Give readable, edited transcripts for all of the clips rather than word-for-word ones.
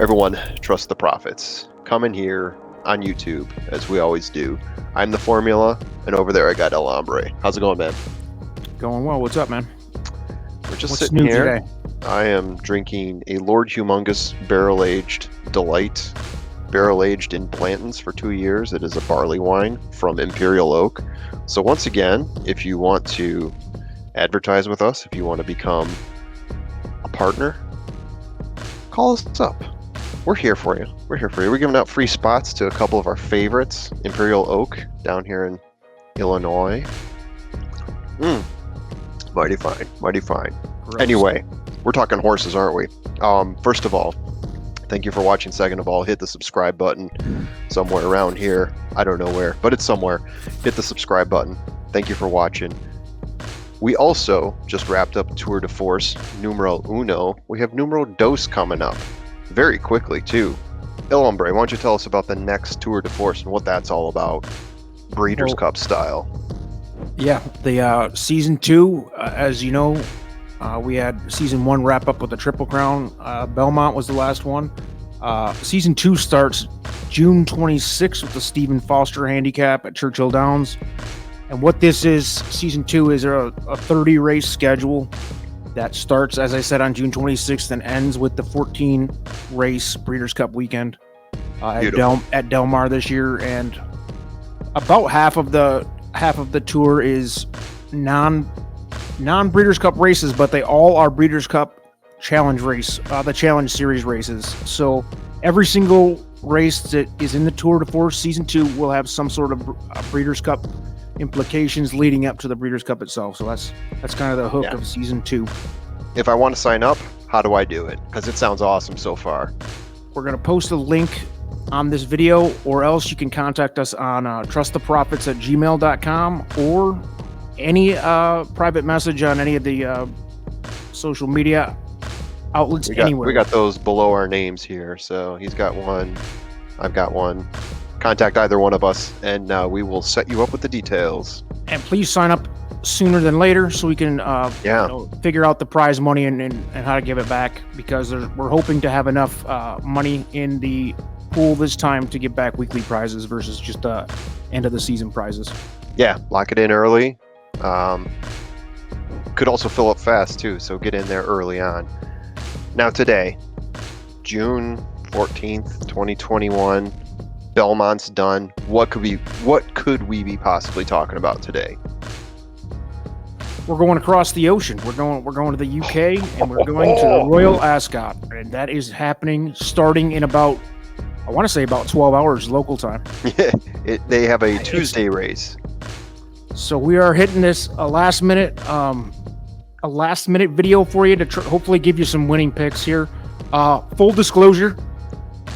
Everyone, trust the profits. Come in here on YouTube, as we always do. I'm the Formula, and over there I got El Hombre. How's it going, man? Going well. What's up, man? We're just What's sitting new here. today? I am drinking a Lord Humongous barrel-aged delight. Barrel-aged in Blanton's for 2 years. It is a barley wine from Imperial Oak. So once again, if you want to advertise with us, if you want to become a partner, call us up. We're here for you. We're here for you. We're giving out free spots to a couple of our favorites. Imperial Oak down here in Illinois. Mighty fine. Mighty fine. Gross. Anyway, we're talking horses, aren't we? First of all, thank you for watching. Second of all, hit the subscribe button somewhere around here. I don't know where, but it's somewhere. Hit the subscribe button. Thank you for watching. We also just wrapped up Tour de Force numero uno. We have numero dos coming up very quickly, too. El Hombre, why don't you tell us about the next Tour de Force and what that's all about? Breeders' Cup style. Yeah, the season 2, as you know, we had season 1 wrap up with the Triple Crown. Belmont was the last one. Season 2 starts June 26th with the Stephen Foster Handicap at Churchill Downs. And what this is, season 2 is a 30 race schedule that starts, as I said, on June 26th and ends with the 14 race Breeders' Cup weekend at Del Mar this year. And about half of the tour is non Breeders' Cup races, but they all are Breeders' Cup Challenge race, the Challenge Series races. So every single race that is in the Tour de Force season 2 will have some sort of Breeders' Cup implications leading up to the Breeders' Cup itself. So that's kind of the hook of season 2. If I want to sign up, how do I do it? Because it sounds awesome so far. We're going to post a link on this video, or else you can contact us on trusttheprofits@gmail.com or any private message on any of the social media outlets anywhere. We got those below our names here. So he's got one, I've got one. Contact either one of us, and we will set you up with the details. And please sign up sooner than later so we can figure out the prize money and how to give it back, because we're hoping to have enough money in the pool this time to give back weekly prizes versus just end of the season prizes. Yeah, lock it in early. Could also fill up fast too, so get in there early on. Now today, June 14th, 2021, Belmont's done. What could we be possibly talking about today? We're going across the ocean. We're going to the UK, and we're going to the Royal Ascot, and that is happening starting in about 12 hours local time. They have a Tuesday race. So we are hitting this a last minute video for you to hopefully give you some winning picks here. Full disclosure,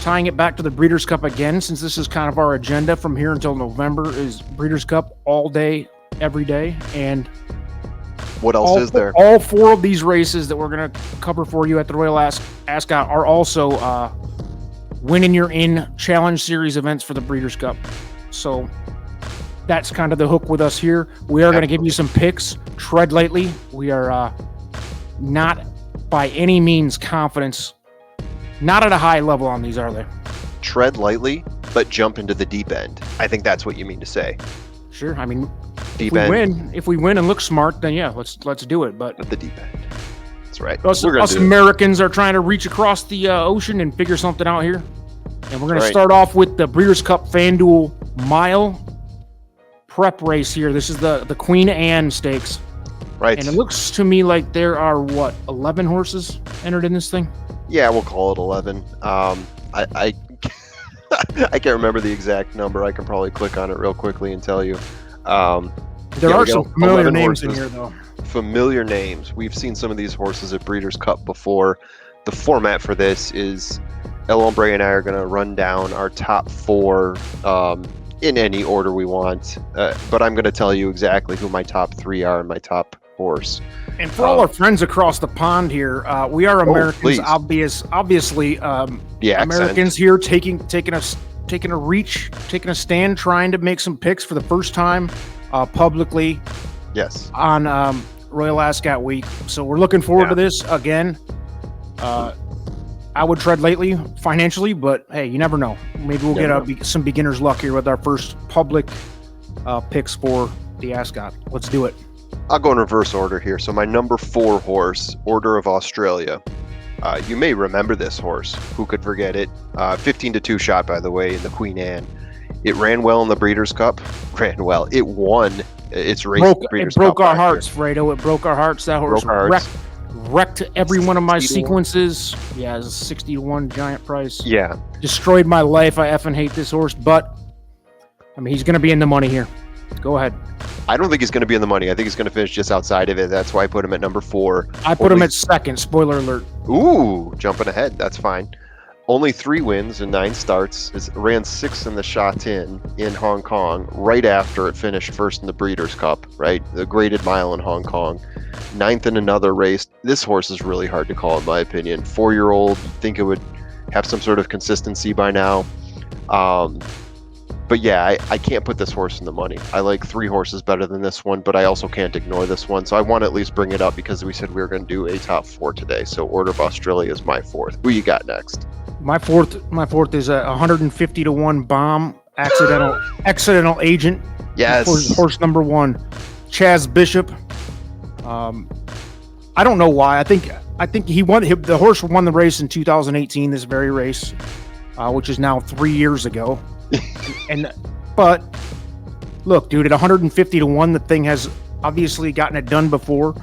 tying it back to the Breeders' Cup again, since this is kind of our agenda from here until November, is Breeders' Cup all day, every day. And what else is there? All 4 of these races that we're going to cover for you at the Royal Ascot are also winning your in Challenge Series events for the Breeders' Cup. So that's kind of the hook with us here. We are going to give you some picks. Tread lightly. We are not by any means confident. Not at a high level on these, are they? Tread lightly, but jump into the deep end. I think that's what you mean to say. Sure. I mean, if we win and look smart, then yeah, let's do it. But at the deep end. That's right. Us Americans are trying to reach across the ocean and figure something out here. And we're going to start off with the Breeders' Cup FanDuel Mile Prep race here. This is the Queen Anne Stakes. Right. And it looks to me like there are, 11 horses entered in this thing? Yeah, we'll call it 11. I can't remember the exact number. I can probably click on it real quickly and tell you. There are some familiar names in here, though. Familiar names. We've seen some of these horses at Breeders' Cup before. The format for this is El Hombre and I are going to run down our top 4 in any order we want. But I'm going to tell you exactly who my top 3 are and my top horse. And for all our friends across the pond here, we are Americans. Obviously, Americans here taking a stand, trying to make some picks for the first time publicly. Yes. On Royal Ascot week. So we're looking forward to this again. I would tread lightly financially, but hey, you never know. Maybe we'll get some beginner's luck here with our first public picks for the Ascot. Let's do it. I'll go in reverse order here. So my number 4 horse, Order of Australia. You may remember this horse. Who could forget it? 15-2 shot, by the way, in the Queen Anne. It ran well in the Breeders' Cup. Ran well. It won its race. It broke our hearts, Fredo. It broke our hearts. That horse wrecked every one of my sequences. Yeah, it's a 60-1 giant price. Yeah. Destroyed my life. I effing hate this horse, but I mean, he's going to be in the money here. Go ahead. I don't think he's going to be in the money. I think he's going to finish just outside of it. That's why I put him at number 4. I put him at second. Spoiler alert. Ooh, jumping ahead. That's fine. Only 3 wins and 9 starts. It ran 6th in the Sha Tin in Hong Kong right after it finished first in the Breeders' Cup, right? The graded mile in Hong Kong. 9th in another race. This horse is really hard to call, in my opinion. 4-year-old, you'd think it would have some sort of consistency by now. But yeah, I can't put this horse in the money. I like 3 horses better than this one, but I also can't ignore this one. So I want to at least bring it up because we said we were going to do a top 4 today. So Order of Australia is my 4th. Who you got next? My fourth is a 150-1 bomb accidental agent. Yes. Horse number 1, Chaz Bishop. I don't know why. I think he won. The horse won the race in 2018. This very race, which is now 3 years ago. But look, dude, at 150-1, the thing has obviously gotten it done before.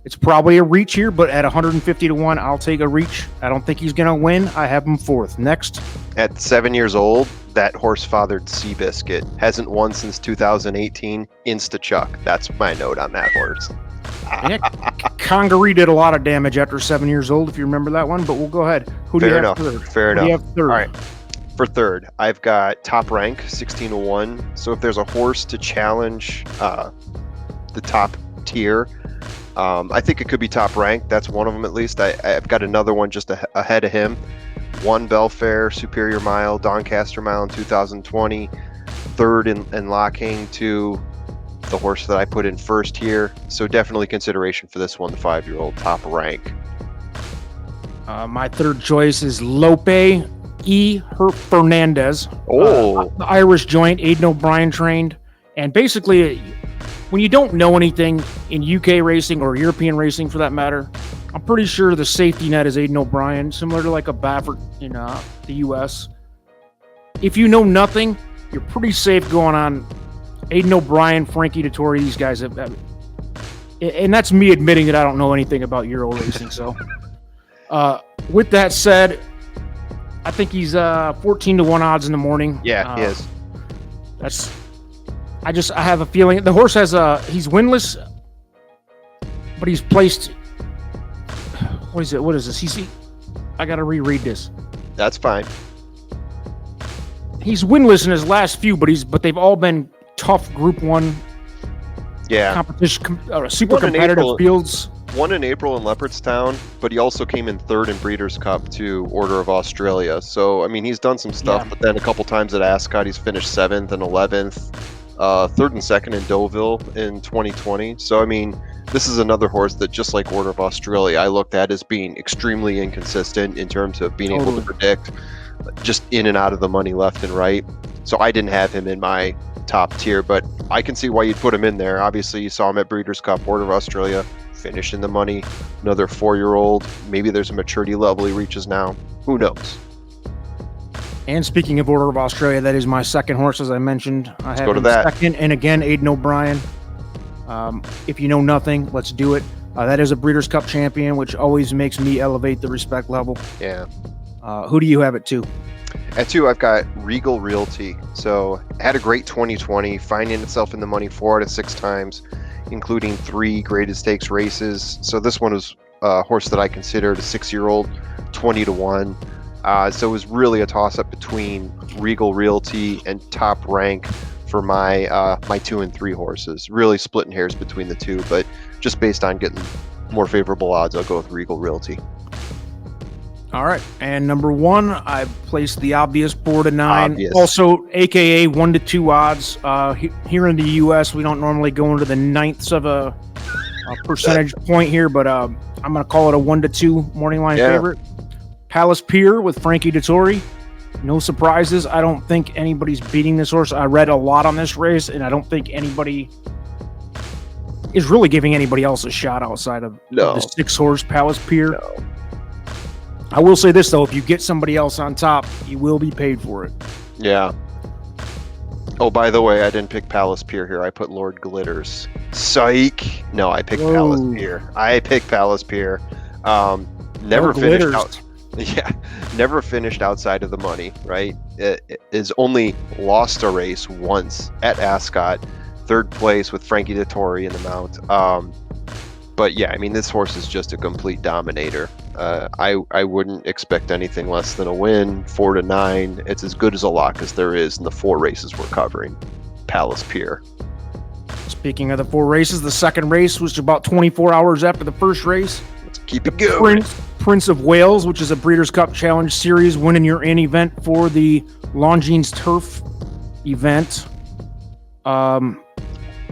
It's probably a reach here, but at 150-1, I'll take a reach. I don't think he's going to win. I have him 4th. Next. At 7 years old, that horse fathered Seabiscuit. Hasn't won since 2018. Insta-chuck. That's my note on that horse. Yeah, Congaree did a lot of damage after 7 years old, if you remember that one, but we'll go ahead. Who do you have third? Fair enough. Who do you have third? All right. For third, I've got Top Rank, 16-1. So if there's a horse to challenge the top tier, I think it could be Top Rank. That's one of them at least. I've got another one just ahead of him. 1 Belfair Superior Mile, Doncaster Mile in 2020. Third in locking to the horse that I put in first here. So definitely consideration for this one, the 5-year-old Top Rank. My third choice is Lope E. Fernandez. Oh. The Irish joint, Aidan O'Brien trained. And basically, when you don't know anything in UK racing or European racing for that matter, I'm pretty sure the safety net is Aidan O'Brien, similar to like a Baffert in the US. If you know nothing, you're pretty safe going on Aidan O'Brien, Frankie Dettori, these guys have, and that's me admitting that I don't know anything about Euro racing. So, with that said, I think he's 14-1 odds in the morning. Yeah, he is. I have a feeling the horse has he's winless, but he's placed. What is it? What is this? I got to reread this. That's fine. He's winless in his last few, but they've all been tough Group 1 competition, super competitive fields. Won in April in Leopardstown, but he also came in 3rd in Breeders' Cup to Order of Australia. So, I mean, he's done some stuff, but then a couple times at Ascot, he's finished 7th and 11th, 3rd and 2nd in Deauville in 2020. So, I mean, this is another horse that, just like Order of Australia, I looked at as being extremely inconsistent in terms of being able to predict, just in and out of the money left and right. So I didn't have him in my top tier, but I can see why you'd put him in there. Obviously, you saw him at Breeders' Cup, Order of Australia, finished in the money. Another 4-year-old. Maybe there's a maturity level he reaches now. Who knows? And speaking of Order of Australia, that is my second horse, as I mentioned. I have go to that. Second, and again, Aidan O'Brien. If you know nothing, let's do it. That is a Breeders' Cup champion, which always makes me elevate the respect level. Yeah. Who do you have at 2? At 2, I've got Regal Realty. So, had a great 2020, finding itself in the money 4 out of 6 times, including 3 graded stakes races. So this one was a horse that I considered a 6-year-old, 20-1. So it was really a toss-up between Regal Realty and Top Rank for my 2 and 3 horses. Really splitting hairs between the two, but just based on getting more favorable odds, I'll go with Regal Realty. All right, and number 1, I placed the obvious 4-9. Obvious. Also, AKA 1-2 odds. Here in the U.S., we don't normally go into the ninths of a percentage point here, but I'm going to call it a 1-2 morning line favorite. Palace Pier with Frankie Dettori. No surprises. I don't think anybody's beating this horse. I read a lot on this race, and I don't think anybody is really giving anybody else a shot outside of the 6-horse Palace Pier. No. I will say this, though. If you get somebody else on top, you will be paid for it. Yeah. Oh, by the way, I didn't pick Palace Pier here. I put Lord Glitters. Psych. No, I picked Palace Pier. Never finished out. Yeah, never finished outside of the money, right? It is only lost a race once at Ascot, 3rd place with Frankie Dettori in the mount. But yeah, I mean, this horse is just a complete dominator. I wouldn't expect anything less than a win, 4-9. It's as good as a lock as there is in the 4 races we're covering. Palace Pier. Speaking of the 4 races, the second race was about 24 hours after the first race. Let's keep it going. Prince of Wales, which is a Breeders' Cup Challenge Series win and you're in event for the Longines Turf event.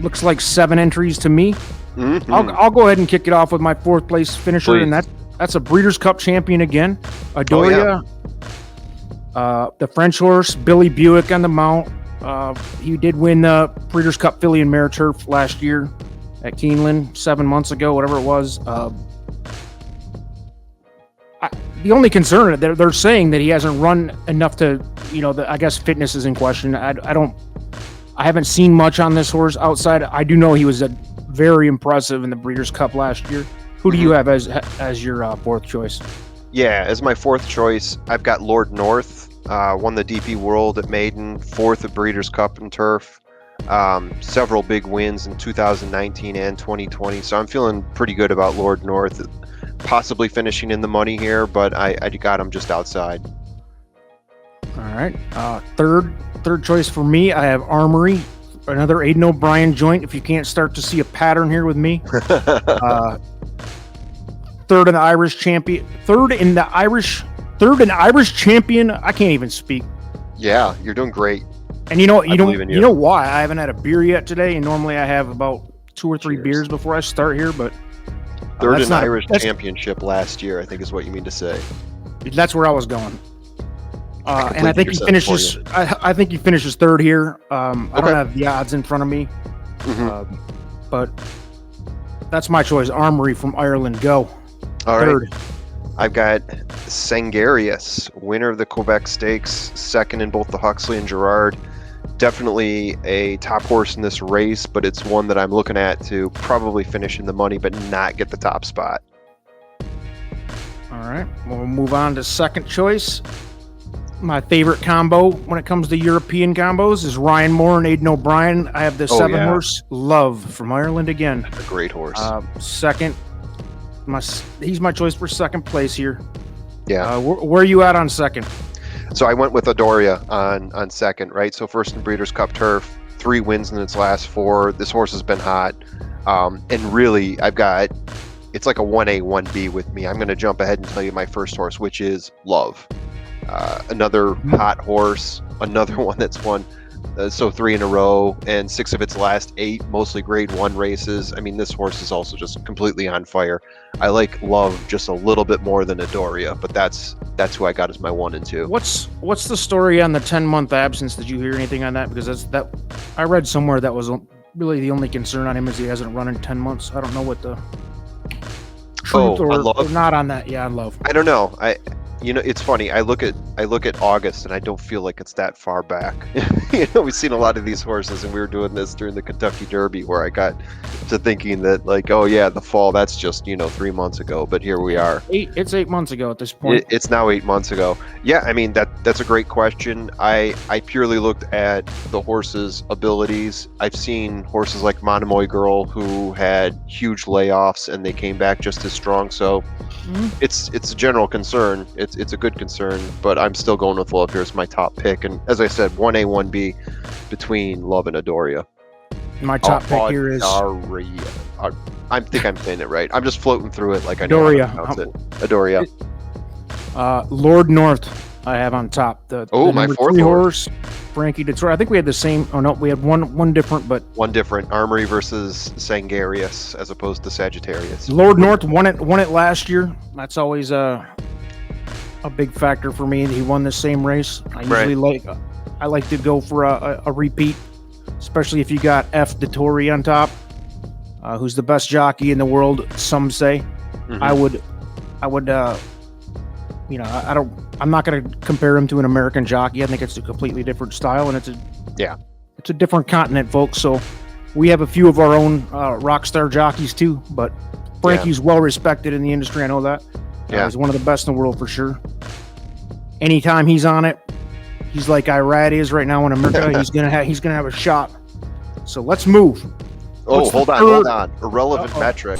Looks like 7 entries to me. Mm-hmm. I'll go ahead and kick it off with my 4th place finisher, Please. and that's a Breeders' Cup champion again, Adoria. The French horse, Billy Buick on the mount. He did win the Breeders' Cup Filly and Mare Turf last year at Keeneland 7 months ago, whatever it was. The only concern, they're saying that he hasn't run enough to, I guess fitness is in question. I haven't seen much on this horse outside. I do know he was very impressive in the Breeders' Cup last year. Who do you have as your 4th choice? Yeah, as my 4th choice, I've got Lord North. Won the DP World at Maiden, 4th at Breeders' Cup and Turf. Several big wins in 2019 and 2020. So I'm feeling pretty good about Lord North. Possibly finishing in the money here, but I got him just outside. All right. Third choice for me, I have Armory, another Aidan O'Brien joint. If you can't start to see a pattern here with me, 3rd in the Irish champion. 3rd in Irish champion. I can't even speak. Yeah, you're doing great. And you know why? I haven't had a beer yet today, and normally I have about 2 or 3 beers before I start here, but. 3rd in Irish championship last year, I think is what you mean to say. That's where I was going. And I think he finishes. I think he finishes 3rd here. I don't have the odds in front of me, but that's my choice. Armory from Ireland. Go. All 3rd. Right. I've got Sangarius, winner of the Quebec Stakes, 2nd in both the Huxley and Girard. Definitely a top horse in this race, but it's one that I'm looking at to probably finish in the money, but not get the top spot. All right, we'll move on to 2nd choice. My favorite combo when it comes to European combos is Ryan Moore and Aidan O'Brien. I have the 7-horse Love from Ireland again. That's a great horse. 2nd, he's my choice for 2nd place here. Yeah. Where are you at on 2nd? So I went with Adoria on 2nd, right? So 1st in Breeders' Cup Turf, 3 wins in its last 4. This horse has been hot. And really, it's like a 1A, 1B with me. I'm going to jump ahead and tell you my 1st horse, which is Love. Another hot horse, another one that's won, 3 in a row, and 6 of its last 8, mostly Grade 1 races. I mean, this horse is also just completely on fire. I like Love just a little bit more than Adoria, but that's who I got as my 1 and 2. What's the story on the 10-month absence? Did you hear anything on that? Because I read somewhere that was really the only concern on him is he hasn't run in 10 months. I don't know what the truth or not on that. Yeah, on Love. I don't know. It's funny. I look at August and I don't feel like it's that far back. We've seen a lot of these horses, and we were doing this during the Kentucky Derby, where I got to thinking that, like, oh yeah, the fall, that's just 3 months ago. But here we are. It's 8 months ago at this point. It's now 8 months ago. Yeah, I mean that's a great question. I purely looked at the horse's abilities. I've seen horses like Monomoy Girl who had huge layoffs and they came back just as strong. So it's a general concern. It's a good concern, but I'm still going with Love here as my top pick. And as I said, 1A, 1B between Love and Adoria. My top pick here is Adoria. I think I'm saying it right. I'm just floating through it like I know how to pronounce it. Adoria. Lord North I have on top. The my 4th horse, Frankie Dettori. I think we had the same. Oh no, we had one different, but one different. Armory versus Sangarius as opposed to Sagittarius. Lord North won it last year. That's always a big factor for me. He won the same race. I usually I like to go for a repeat, especially if you got F. Dettori on top, who's the best jockey in the world. Some say. Mhm. I would. I'm not going to compare him to an American jockey. I think it's a completely different style, and it's a different continent, folks. So we have a few of our own rock star jockeys too, but Frankie's well respected in the industry. I know that. He's one of the best in the world for sure. Anytime he's on it, he's like Irad is right now in America. he's gonna have a shot. So let's move. Oh, hold on. Irrelevant metric.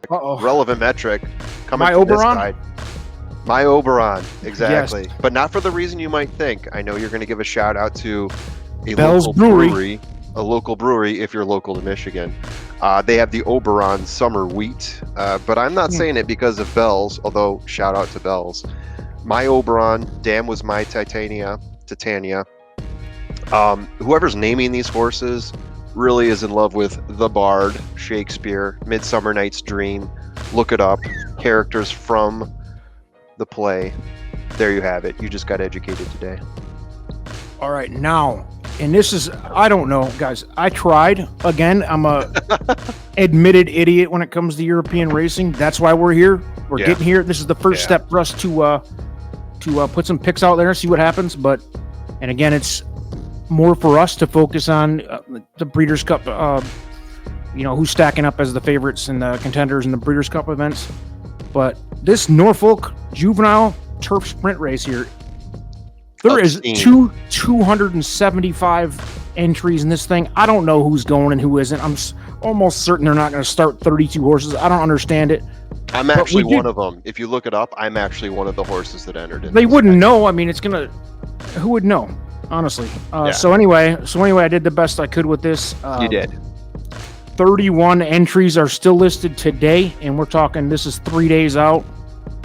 Relevant metric. Coming My from this Oberon? side. My Oberon, exactly. Yes. But not for the reason you might think. I know you're going to give a shout out to a Bell's local Brewery. a local brewery if you're local to Michigan. They have the Oberon Summer Wheat, but I'm not saying it because of Bell's, although shout out to Bell's. My Oberon, Dam was my Titania. Whoever's naming these horses really is in love with The Bard, Shakespeare, Midsummer Night's Dream. Look it up. Characters from the play. There you have it. You just got educated today. All right, now, and this is, I don't know, guys. I tried. Again, I'm a admitted idiot when it comes to European racing. That's why we're here. We're getting here. This is the first step for us to put some picks out there, see what happens. And again, it's more for us to focus on the Breeders' Cup, who's stacking up as the favorites and the contenders in the Breeders' Cup events. But this Norfolk Juvenile Turf Sprint race here, there is 275 entries in this thing. I don't know who's going and who isn't. I'm almost certain they're not going to start 32 horses. I don't understand it. I'm actually one of them. If you look it up, I'm actually one of the horses that entered in. They wouldn't know. I mean, it's going to... Who would know? Honestly. So anyway, I did the best I could with this. You did. 31 entries are still listed today, and we're talking this is 3 days out.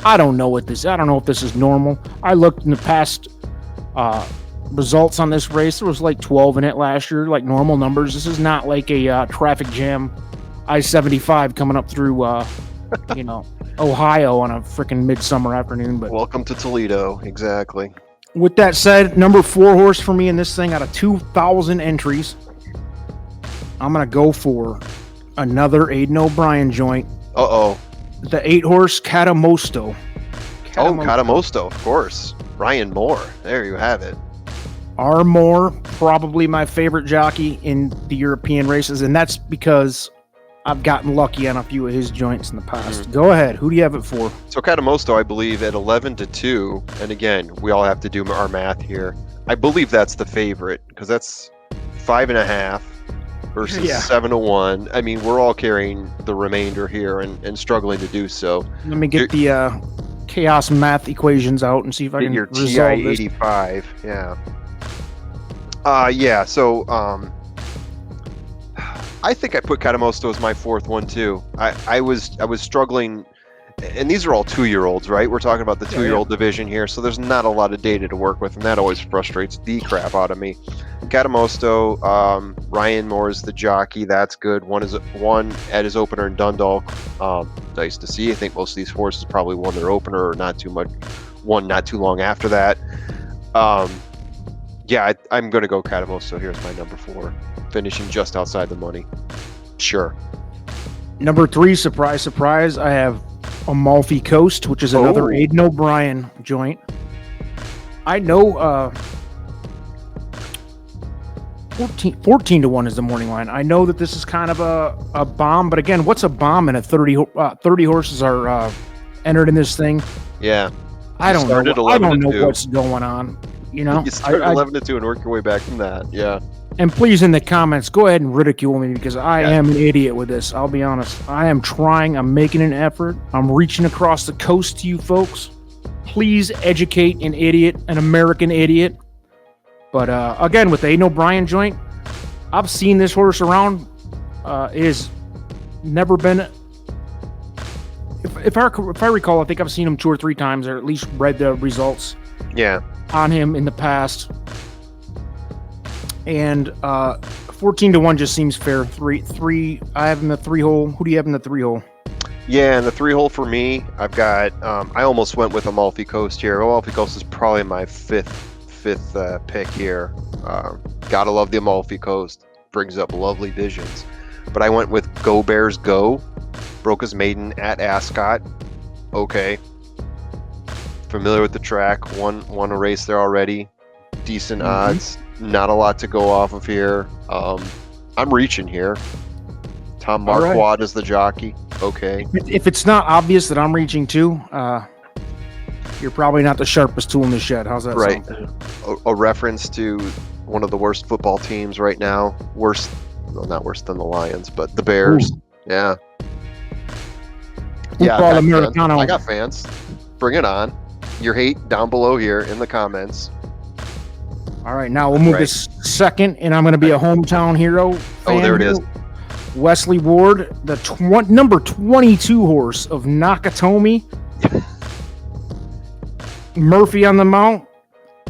I don't know if this is normal. I looked in the past results on this race. There was like 12 in it last year, like normal numbers. This is not like a traffic jam I-75 coming up through Ohio on a freaking midsummer afternoon. But welcome to Toledo. Exactly. With that said, number 4 horse for me in this thing out of 2,000 entries, I'm going to go for another Aidan O'Brien joint. Uh-oh. The 8 horse Catamosto. Catamosto, of course. Ryan Moore. There you have it. R. Moore, probably my favorite jockey in the European races, and that's because I've gotten lucky on a few of his joints in the past. Mm-hmm. Go ahead. Who do you have it for? So Catamosto, I believe, at 11-2, and again, we all have to do our math here. I believe that's the favorite, because that's 5.5 versus 7-1. I mean, we're all carrying the remainder here and struggling to do so. Let me get the chaos math equations out and see if I can resolve this. TI-85, So I think I put Catamosto as my 4th one too. I was struggling, and these are all 2-year-olds, right? We're talking about the 2-year-old division here, so there's not a lot of data to work with, and that always frustrates the crap out of me. Catamosto, Ryan Moore is the jockey. That's good. One at his opener in Dundalk. Nice to see. I think most of these horses probably won their opener, or not too long after that. I'm going to go Catamosto here as my number 4, finishing just outside the money. Sure. Number 3, surprise, surprise. I have Amalfi Coast, which is another Aidan O'Brien joint. I know 14-1 is the morning line. I know that this is kind of a bomb, but again, what's a bomb? And 30 horses are entered in this thing. Yeah. I don't know what's going on. You start 11-2 and work your way back from that. Yeah. And please, in the comments, go ahead and ridicule me because I am an idiot with this. I'll be honest. I am trying. I'm making an effort. I'm reaching across the coast to you folks. Please educate an American idiot. But again, with the Aidan O'Brien joint, I've seen this horse around. It has never been. If I recall, I think I've seen him 2 or 3 times, or at least read the results. Yeah. On him in the past. And 14-1 just seems fair. 3. I have him in the 3 hole. Who do you have in the 3 hole? Yeah, and the 3-hole for me, I've got. I almost went with Amalfi Coast here. Amalfi Coast is probably my fifth pick here. Gotta love the Amalfi Coast. Brings up lovely visions. But I went with Go Bears Go. Broke his maiden at Ascot. Okay. Familiar with the track. Won a race there already. Decent odds. Not a lot to go off of here. I'm reaching here. Tom Marquardt is the jockey. Okay. If it's not obvious that I'm reaching too, you're probably not the sharpest tool in the shed. How's that Right. sound? A reference to one of the worst football teams right now. Worse, well, not worse than the Lions, but the Bears. Ooh. Yeah. Football I got Americano. fans. I got fans. Bring it on. Your hate down below here in the comments. All right, now we'll move this second, and I'm going to be a hometown hero. Oh, there it is. Wesley Ward, the number 22 horse of Nakatomi. Murphy on the mount.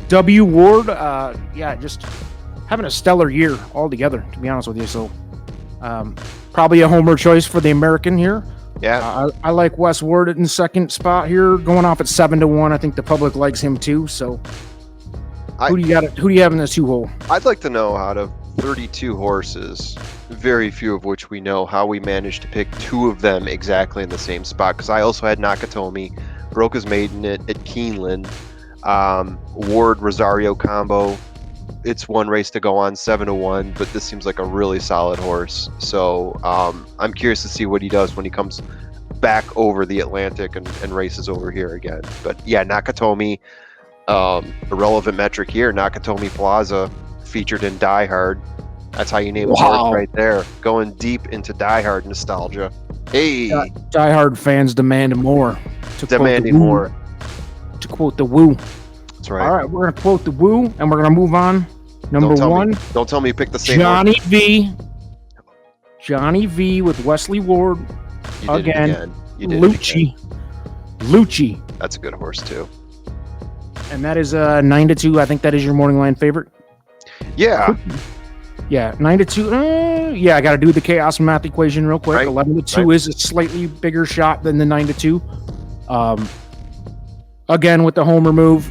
W. Ward, just having a stellar year altogether, to be honest with you. So, probably a homer choice for the American here. Yeah, I like Wes Ward in the second spot here, going off at 7-1. I think the public likes him too. So, who do you have in this 2-hole? I'd like to know out of 32 horses, very few of which we know, how we managed to pick 2 of them exactly in the same spot. Because I also had Nakatomi, broke his maiden at Keeneland, Ward Rosario combo. It's one race to go on, 7-1, but this seems like a really solid horse. So I'm curious to see what he does when he comes back over the Atlantic and races over here again. But yeah, Nakatomi, irrelevant metric here. Nakatomi Plaza featured in Die Hard. That's how you name a horse right there. Going deep into Die Hard nostalgia. Hey, Die Hard fans demand more. Demanding more. To quote the Woo. That's right. All right, we're going to quote the Woo, and we're going to move on. Number one. Don't tell me you picked the same Johnny one. V. Johnny V with Wesley Ward. You did again. it again. You did Lucci. it again. Lucci. That's a good horse, too. And that is 9-2. I think that is your morning line favorite. Yeah. Yeah, 9-2. Yeah, I got to do the chaos math equation real quick. Right. 11-2 is a slightly bigger shot than the 9-2. Again, with the homer move,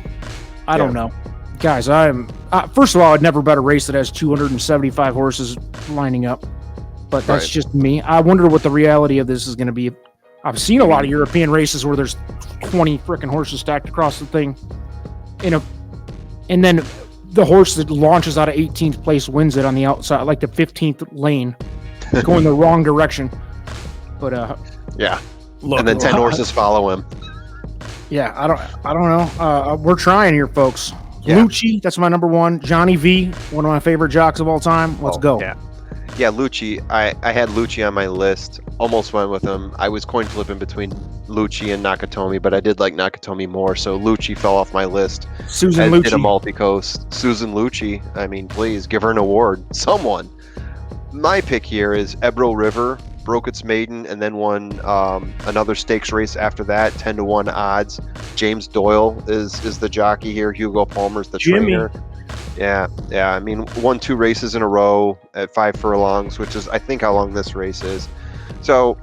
I don't know. Guys, I'm first of all, I'd never bet a race that has 275 horses lining up. But that's just me. I wonder what the reality of this is going to be. I've seen a lot of European races where there's 20 freaking horses stacked across the thing. And then the horse that launches out of 18th place wins it on the outside, like the 15th lane, going the wrong direction. But yeah, look, and then 10 horses follow him. Yeah, I don't know. We're trying here, folks. Yeah. Lucci, that's my number one. Johnny V, one of my favorite jocks of all time. Let's go. Yeah, Lucci. I had Lucci on my list. Almost went with him. I was coin flipping between Lucci and Nakatomi, but I did like Nakatomi more, so Lucci fell off my list. Susan Lucci. Did Amalfi Coast. Susan Lucci. I mean, please give her an award. Someone. My pick here is Ebro River. Broke its maiden and then won another stakes race after that. 10-1 odds. James Doyle is the jockey here. Hugo Palmer's the trainer. Yeah. I mean, won 2 races in a row at 5 furlongs, which is, I think, how long this race is. So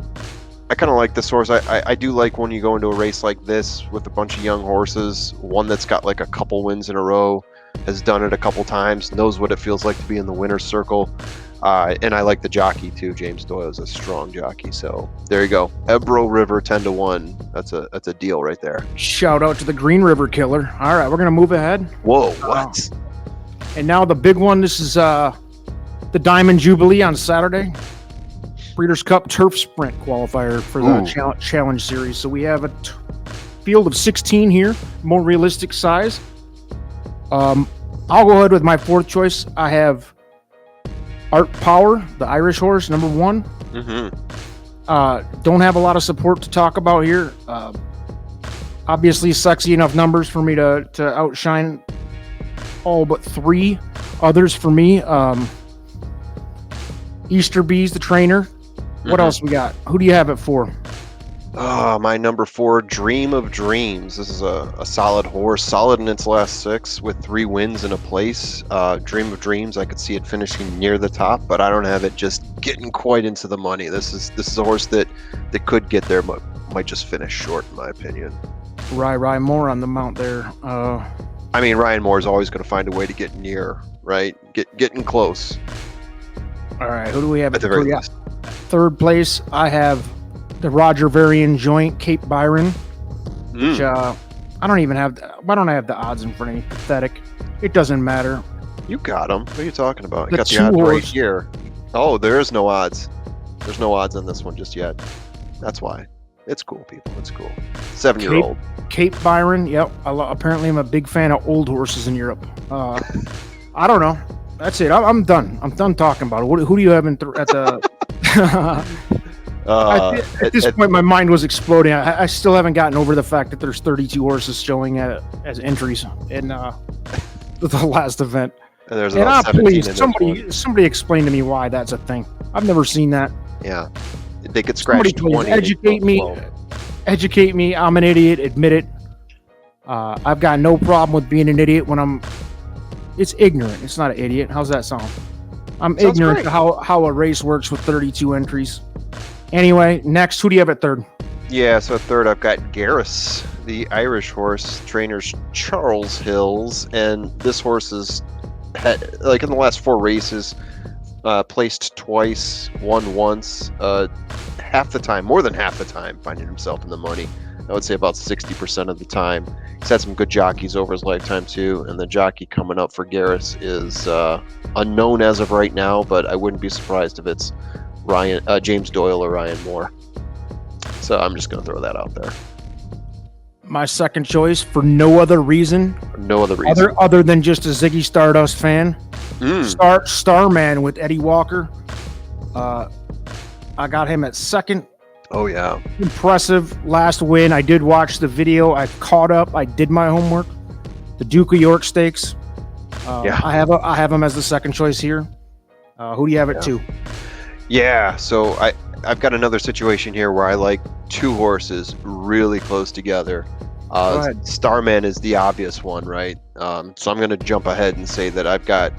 I kind of like this horse. I do like when you go into a race like this with a bunch of young horses, one that's got like a couple wins in a row, has done it a couple times, knows what it feels like to be in the winner's circle. And I like the jockey too. James Doyle is a strong jockey. So there you go. Ebro River 10-1. That's a deal right there. Shout out to the Green River Killer. All right, we're gonna move ahead. Whoa, what? And now the big one. This is the Diamond Jubilee on Saturday. Breeders' Cup Turf Sprint qualifier for the Challenge Series. So we have a field of 16 here, more realistic size. I'll go ahead with my 4th choice. I have Art Power, the Irish horse, number 1. Don't have a lot of support to talk about here. Obviously, sexy enough numbers for me to outshine all but 3 others for me. Easter Bees, the trainer. What else we got? Who do you have it for? My number 4, Dream of Dreams. This is a solid horse, solid in its last 6 with 3 wins in a place. Dream of Dreams, I could see it finishing near the top, but I don't have it just getting quite into the money. This is a horse that could get there, but might just finish short, in my opinion. Rye Moore on the mount there. I mean, Ryan Moore is always going to find a way to get near, right? Getting close. All right, who do we have At the very least. Third place? I have the Roger Varian Joint, Cape Byron, which I don't even have. Why don't I have the odds in front of me? Pathetic. It doesn't matter. You got them. What are you talking about? You The got the odds right two-horse- here. Oh, there is no odds. There's no odds on this one just yet. That's why. It's cool, people. It's cool. 7-year-old. Cape Byron. Yep. Apparently, I'm a big fan of old horses in Europe. I don't know. That's it. I'm done. I'm done talking about it. Who do you have at the? At this point, my mind was exploding. I still haven't gotten over the fact that there's 32 horses showing as entries in the last event. And there's about 17 please, in this one. somebody explain to me why that's a thing. I've never seen that. Yeah. They could scratch Somebody please 20. educate me. Educate me. I'm an idiot. Admit it. I've got no problem with being an idiot when I'm. It's ignorant. It's not an idiot. How's that sound? I'm Sounds ignorant great. to how a race works with 32 entries. Anyway, next, who do you have at third? Yeah, so at third I've got Garrus, the Irish horse, trainers Charles Hills, and this horse is like in the last 4 races, placed twice, won once, half the time, more than half the time, finding himself in the money. I would say about 60% of the time. He's had some good jockeys over his lifetime too, and the jockey coming up for Garrus is unknown as of right now, but I wouldn't be surprised if it's James Doyle or Ryan Moore. So I'm just going to throw that out there. My second choice for no other reason, No other reason. other than just a Ziggy Stardust fan. Starman with Eddie Walker. I got him at second. Oh yeah. Impressive last win. I did watch the video. I caught up. I did my homework. The Duke of York Stakes. Yeah. I have him as the second choice here. Who do you have at two? Yeah. So I've got another situation here where I like 2 horses really close together. Go ahead. Starman is the obvious one, right? So I'm going to jump ahead and say that I've got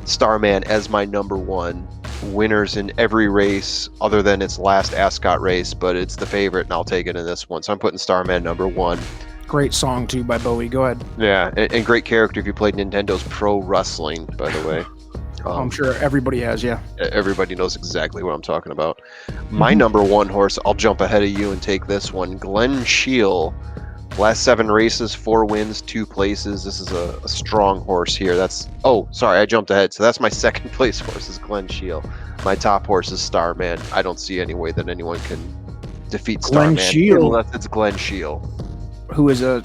Starman as my number 1. Winners in every race other than its last Ascot race, but it's the favorite, and I'll take it in this one. So I'm putting Starman number 1. Great song too by Bowie. Go ahead. Yeah, and great character if you played Nintendo's Pro Wrestling, by the way. I'm sure everybody has. Yeah. Everybody knows exactly what I'm talking about. My number 1 horse, I'll jump ahead of you and take this one. Glenn Shiel. Last 7 races, 4 wins, 2 places. This is a strong horse here. Sorry, I jumped ahead. So that's my second place horse is Glenn Shiel. My top horse is Starman. I don't see any way that anyone can defeat Glenn Starman Shiel. unless it's Glenn Shiel. Who is a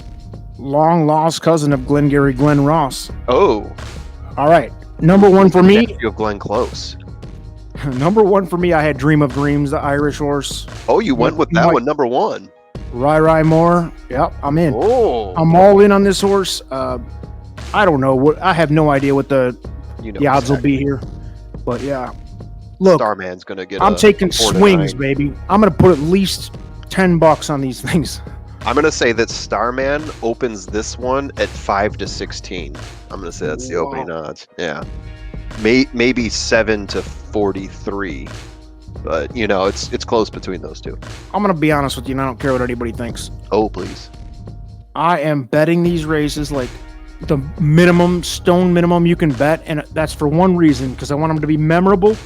long lost cousin of Glengarry Glenn Ross. Oh, All right. Number 1 for me. nephew of Glenn Close. Number 1 for me. I had Dream of Dreams, the Irish horse. Oh, you went with that one, number 1. Rye Moore. Yep, I'm in. Oh, I'm all in on this horse. I don't know I have no idea what the odds will be here, but yeah. Look, Starman's gonna get. I'm taking 4 to swings, 9. baby. I'm gonna put at least $10 on these things. I'm gonna say that Starman opens this one at 5 to 16. I'm gonna say that's the opening odds. Yeah, maybe 7 to 43, but it's close between those two. I'm gonna be honest with you, and I don't care what anybody thinks. Oh please. I am betting these races like the stone minimum you can bet, and that's for one reason, because I want them to be memorable.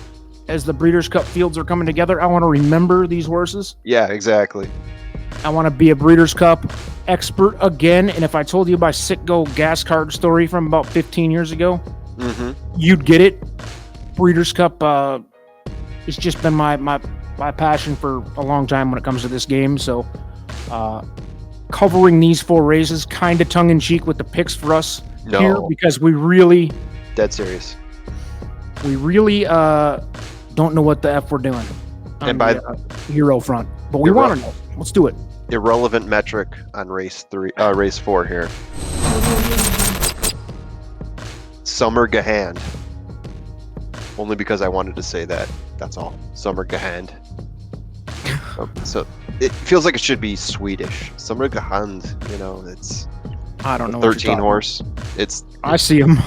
As the Breeders' Cup fields are coming together, I want to remember these horses. Yeah, exactly. I want to be a Breeders' Cup expert again, and if I told you my Sitgo gas card story from about 15 years ago, you'd get it. Breeders' Cup it's just been my passion for a long time when it comes to this game, so covering these 4 races kind of tongue-in-cheek with the picks for us here, because we really Dead serious. don't know what the F we're doing on And by the Hero front, but we want to know. Let's do it. Irrelevant metric on race 4 here. Summer Gahand. Only because I wanted to say that. That's all. Summer Gahand. So it feels like it should be Swedish. Summer Gahand. It's I don't know. 13 horse. It's. I see him.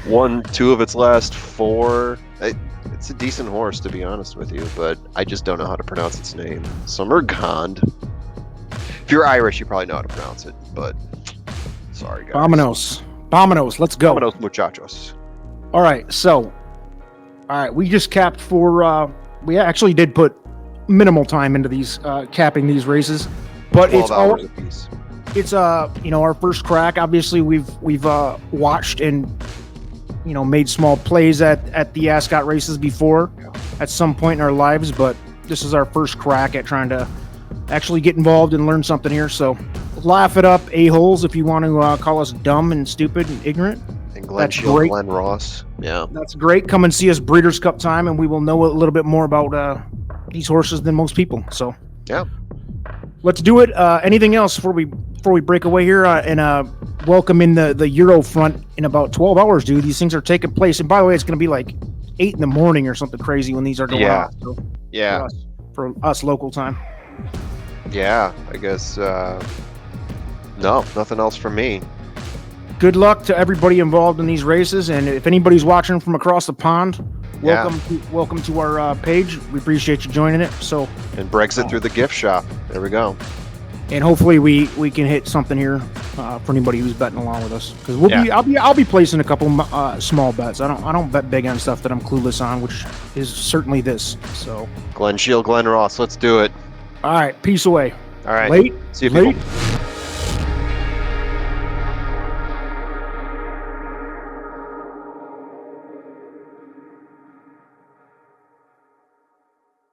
won 2 of its last 4. It's a decent horse, to be honest with you, but I just don't know how to pronounce its name. Summergond. If you're Irish, you probably know how to pronounce it, but sorry, guys. Bominos, let's go. Vámonos, muchachos. All right, so, we just capped for, we actually did put minimal time into these, capping these races, but 12 it's hours apiece. It's our first crack. Obviously, we've watched and made small plays at the Ascot races before at some point in our lives, but this is our first crack at trying to actually get involved and learn something here. So laugh it up, a-holes, if you want to call us dumb and stupid and ignorant. And Glenn Shield, Glenn Ross. Yeah. That's great. Come and see us Breeders' Cup time, and we will know a little bit more about these horses than most people. So yeah. Let's do it. Anything else before we break away here and welcome in the Euro front in about 12 hours, dude. These things are taking place. And by the way, it's going to be like 8 in the morning or something crazy when these are going on. So yeah. For us local time. Yeah, I guess no, nothing else from me. Good luck to everybody involved in these races, and if anybody's watching from across the pond, welcome to our page. We appreciate you joining it. So and Brexit through the gift shop. There we go. And hopefully we can hit something here for anybody who's betting along with us, because I'll be placing a couple small bets. I don't bet big on stuff that I'm clueless on, which is certainly this. So Glenn Shield, Glenn Ross. Let's do it. All right, peace away. All right. Late. See you Late. people.